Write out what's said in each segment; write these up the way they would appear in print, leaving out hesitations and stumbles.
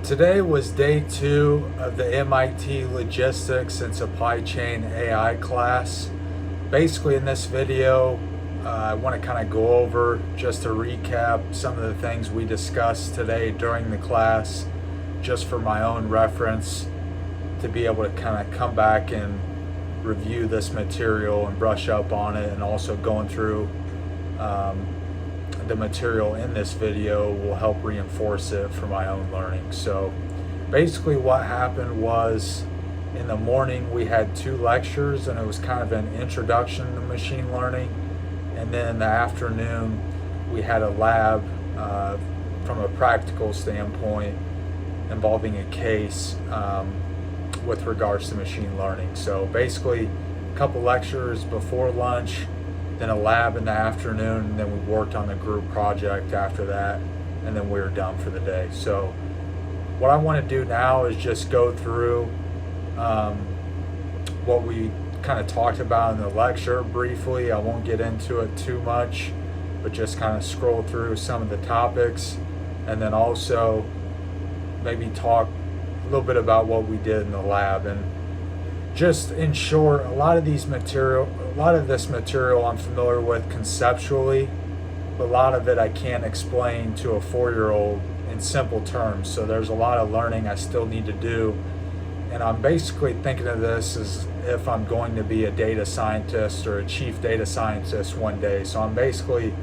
Today was day 2 of the MIT Logistics and Supply Chain AI class. Basically in this video, I want to kind of go over, just to recap, some of the things we discussed today during the class, just for my own reference, to be able to kind of come back and review this material and brush up on it, and also going through the material in this video will help reinforce it for my own learning. So basically what happened was, in the morning we had 2 lectures, and it was kind of an introduction to machine learning, and then in the afternoon we had a lab from a practical standpoint involving a case with regards to machine learning. So basically a couple lectures before lunch, then a lab in the afternoon, and then we worked on the group project after that, and then we were done for the day. So what I want to do now is just go through what we kind of talked about in the lecture briefly. I won't get into it too much, but just kind of scroll through some of the topics, and then also maybe talk a little bit about what we did in the lab. And just in short, a lot of this material I'm familiar with conceptually, but a lot of it I can't explain to a 4-year-old in simple terms. So there's a lot of learning I still need to do. And I'm basically thinking of this as if I'm going to be a data scientist or a chief data scientist one day. So I'm basically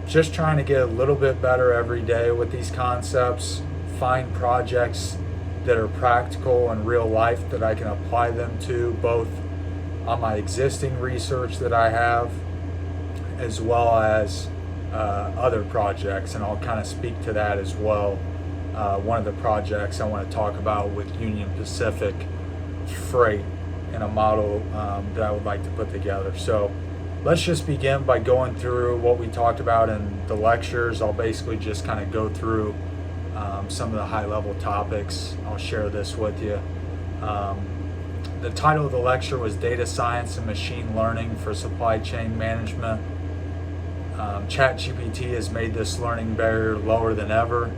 just trying to get a little bit better every day with these concepts, find projects that are practical in real life that I can apply them to, both on my existing research that I have, as well as other projects, and I'll kind of speak to that as well. One of the projects I want to talk about with Union Pacific Freight in a model that I would like to put together. So let's just begin by going through what we talked about in the lectures. I'll basically just kind of go through some of the high-level topics. I'll share this with you. The title of the lecture was Data Science and Machine Learning for Supply Chain Management. ChatGPT has made this learning barrier lower than ever.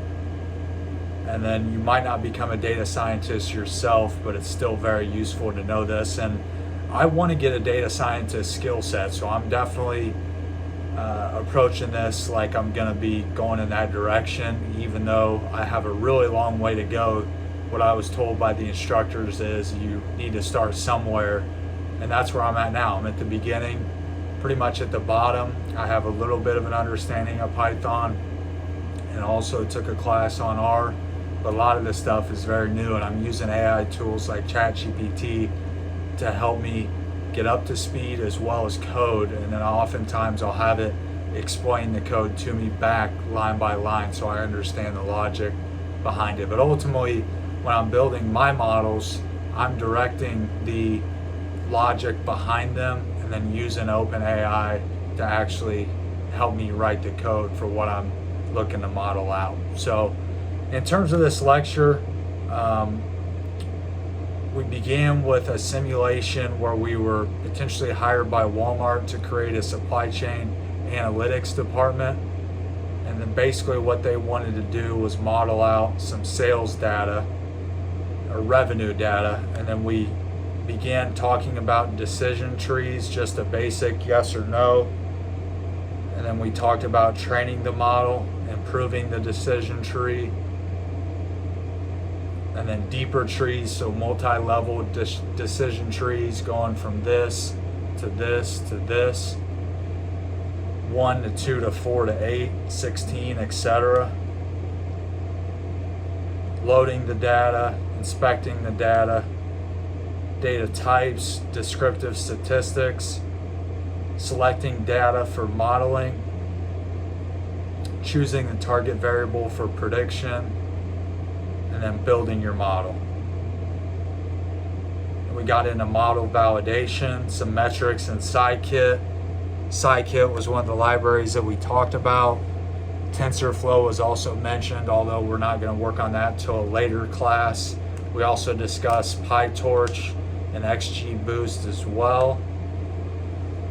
And then you might not become a data scientist yourself, but it's still very useful to know this. And I want to get a data scientist skill set, so I'm definitely approaching this like I'm going to be going in that direction, even though I have a really long way to go. What I was told by the instructors is you need to start somewhere, and that's where I'm at now. I'm at the beginning, pretty much at the bottom. I have a little bit of an understanding of Python, and also took a class on R, but a lot of this stuff is very new, and I'm using AI tools like ChatGPT to help me get up to speed, as well as code, and then oftentimes I'll have it explain the code to me back line by line so I understand the logic behind it. But ultimately, when I'm building my models, I'm directing the logic behind them and then using OpenAI to actually help me write the code for what I'm looking to model out. So in terms of this lecture, we began with a simulation where we were potentially hired by Walmart to create a supply chain analytics department. And then basically what they wanted to do was model out some sales data or revenue data. And then we began talking about decision trees, just a basic yes or no. And then we talked about training the model, improving the decision tree, and then deeper trees, so multi-level decision trees going from this to this to this, 1 to 2 to 4 to 8, 16, etc. Loading the data, inspecting the data, data types, descriptive statistics, selecting data for modeling, choosing the target variable for prediction, and then building your model. We got into model validation, some metrics in Scikit. Scikit was one of the libraries that we talked about. TensorFlow was also mentioned, although we're not going to work on that till a later class. We also discussed PyTorch and XGBoost as well.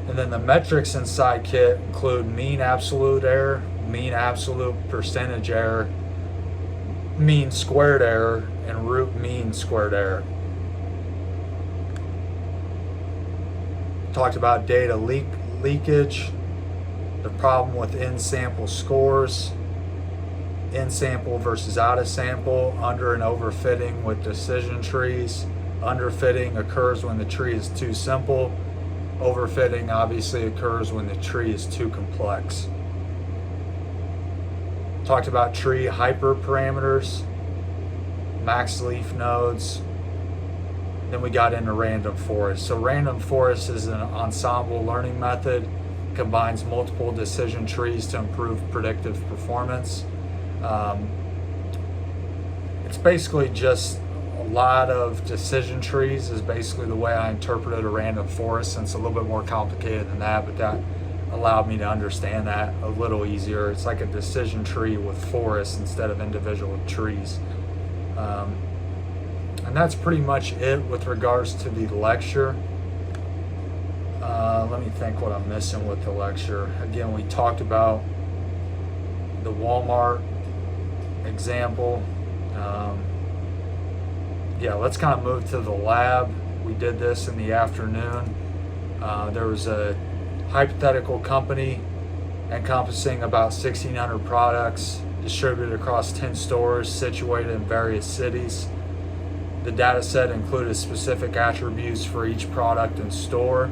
And then the metrics in Scikit include mean absolute error, mean absolute percentage error, mean squared error and root mean squared error. Talked about data leakage, the problem with in-sample scores, in-sample versus out-of-sample, under and overfitting with decision trees. Underfitting occurs when the tree is too simple. Overfitting obviously occurs when the tree is too complex. Talked about tree hyperparameters, max leaf nodes. Then we got into random forest. So random forest is an ensemble learning method, combines multiple decision trees to improve predictive performance. It's basically just a lot of decision trees is basically the way I interpreted a random forest, and it's a little bit more complicated than that, but that allowed me to understand that a little easier. It's like a decision tree with forests instead of individual trees. And that's pretty much it with regards to the lecture. Let me think what I'm missing with the lecture. Again, we talked about the Walmart example. Yeah, let's kind of move to the lab. We did this in the afternoon. There was a hypothetical company encompassing about 1,600 products distributed across 10 stores situated in various cities. The data set included specific attributes for each product and store.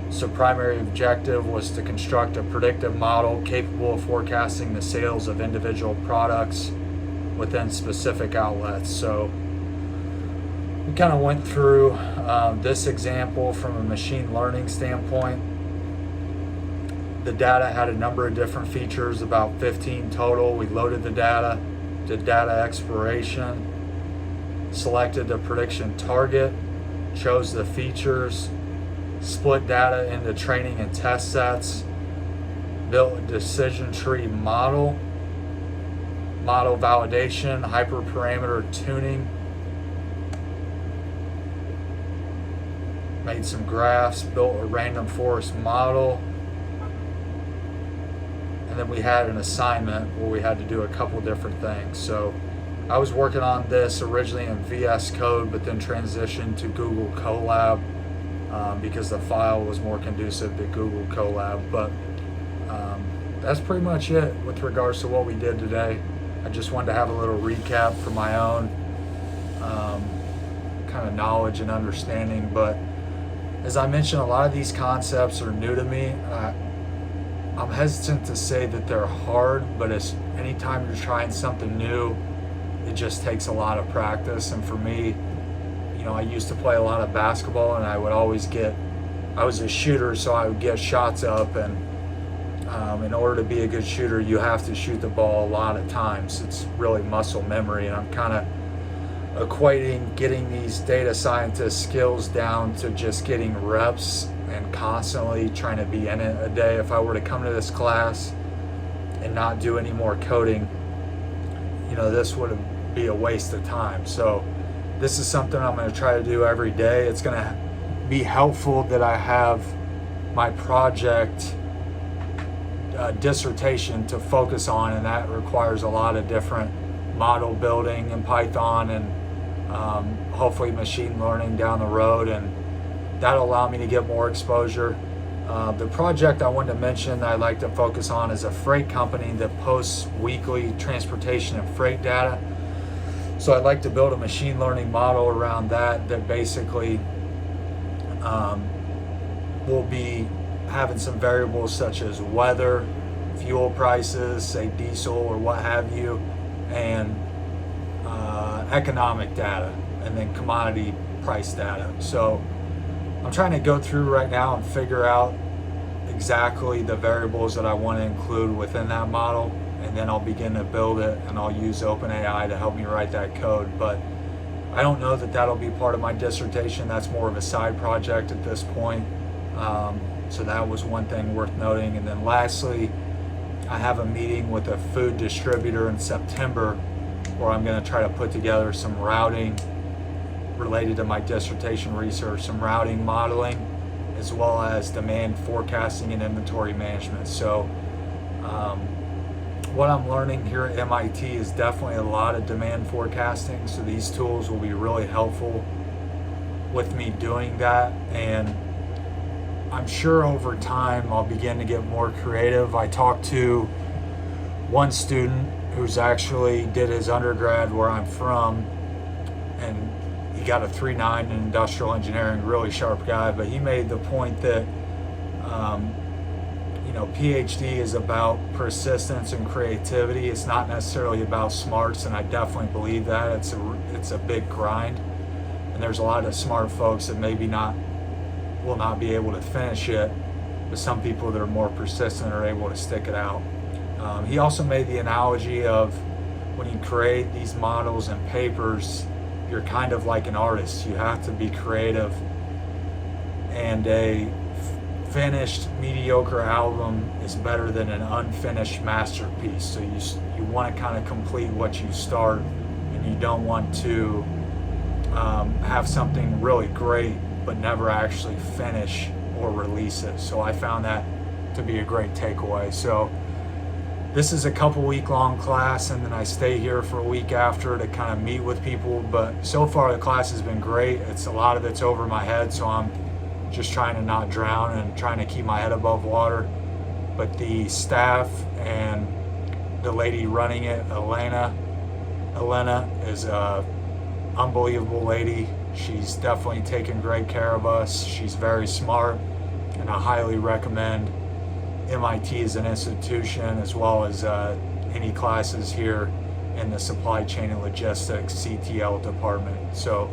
So primary objective was to construct a predictive model capable of forecasting the sales of individual products within specific outlets. So we kind of went through this example from a machine learning standpoint. The data had a number of different features, about 15 total. We loaded the data, did data exploration, selected the prediction target, chose the features, split data into training and test sets, built a decision tree model validation, hyperparameter tuning, made some graphs, built a random forest model, and then we had an assignment where we had to do a couple different things. So I was working on this originally in VS Code, but then transitioned to Google Colab because the file was more conducive to Google Colab. But that's pretty much it with regards to what we did today. I just wanted to have a little recap for my own kind of knowledge and understanding. But as I mentioned, a lot of these concepts are new to me. I'm hesitant to say that they're hard, but it's anytime you're trying something new, it just takes a lot of practice. And for me, you know, I used to play a lot of basketball, and I was a shooter, so I would get shots up, and in order to be a good shooter, you have to shoot the ball a lot of times. It's really muscle memory, and I'm kind of equating getting these data scientist skills down to just getting reps and constantly trying to be in it a day. If I were to come to this class and not do any more coding, you know, this would be a waste of time. So this is something I'm going to try to do every day. It's going to be helpful that I have my project dissertation to focus on, and that requires a lot of different model building in Python and hopefully machine learning down the road, and that'll allow me to get more exposure. The project I wanted to mention that I'd like to focus on is a freight company that posts weekly transportation and freight data. So I'd like to build a machine learning model around that basically will be having some variables such as weather, fuel prices, say diesel or what have you, and economic data, and then commodity price data. So I'm trying to go through right now and figure out exactly the variables that I want to include within that model, and then I'll begin to build it, and I'll use OpenAI to help me write that code. But I don't know that that'll be part of my dissertation. That's more of a side project at this point. So that was one thing worth noting. And then lastly, I have a meeting with a food distributor in September where I'm going to try to put together some routing related to my dissertation research, some routing modeling, as well as demand forecasting and inventory management. So what I'm learning here at MIT is definitely a lot of demand forecasting. So these tools will be really helpful with me doing that. And I'm sure over time I'll begin to get more creative. I talked to one student who's actually did his undergrad where I'm from, and he got a 3.9 in industrial engineering, really sharp guy, but he made the point that PhD is about persistence and creativity. It's not necessarily about smarts, and I definitely believe that. It's a big grind, and there's a lot of smart folks that will not be able to finish it, but some people that are more persistent are able to stick it out. He also made the analogy of when you create these models and papers, you're kind of like an artist. You have to be creative, and a finished mediocre album is better than an unfinished masterpiece. So you want to kind of complete what you start, and you don't want to have something really great but never actually finish or release it. So I found that to be a great takeaway. So this is a couple week long class, and then I stay here for a week after to kind of meet with people. But so far the class has been great. A lot of it's over my head, so I'm just trying to not drown and trying to keep my head above water. But the staff and the lady running it, Elena is a unbelievable lady. She's definitely taken great care of us. She's very smart, and I highly recommend MIT as an institution, as well as any classes here in the supply chain and logistics CTL department. So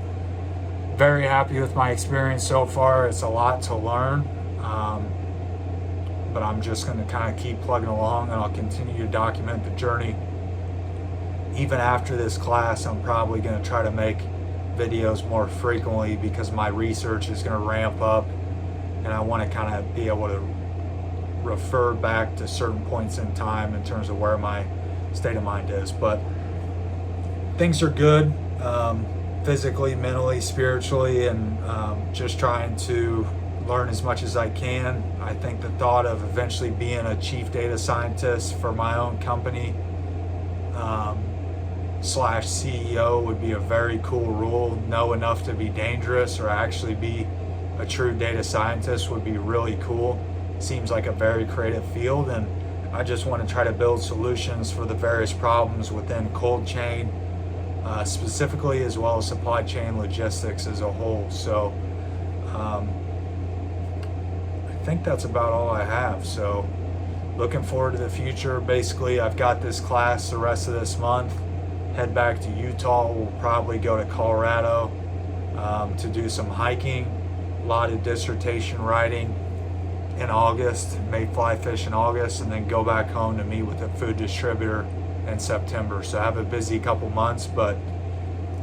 very happy with my experience so far. It's a lot to learn, but I'm just going to kind of keep plugging along, and I'll continue to document the journey. Even after this class, I'm probably going to try to make videos more frequently because my research is going to ramp up, and I want to kind of be able to refer back to certain points in time in terms of where my state of mind is. But things are good, physically, mentally, spiritually, and just trying to learn as much as I can. I think the thought of eventually being a chief data scientist for my own company / CEO would be a very cool role. Know enough to be dangerous or actually be a true data scientist would be really cool. Seems like a very creative field, and I just want to try to build solutions for the various problems within cold chain specifically, as well as supply chain logistics as a whole. So I think that's about all I have. So looking forward to the future. Basically, I've got this class the rest of this month, head back to Utah. We'll probably go to Colorado to do some hiking, a lot of dissertation writing in August, may fly fish in August, and then go back home to meet with a food distributor in September. So I have a busy couple months, but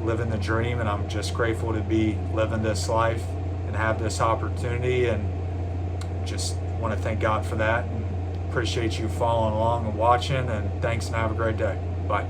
living the dream, and I'm just grateful to be living this life and have this opportunity, and just want to thank God for that, and appreciate you following along and watching, and thanks, and have a great day. Bye.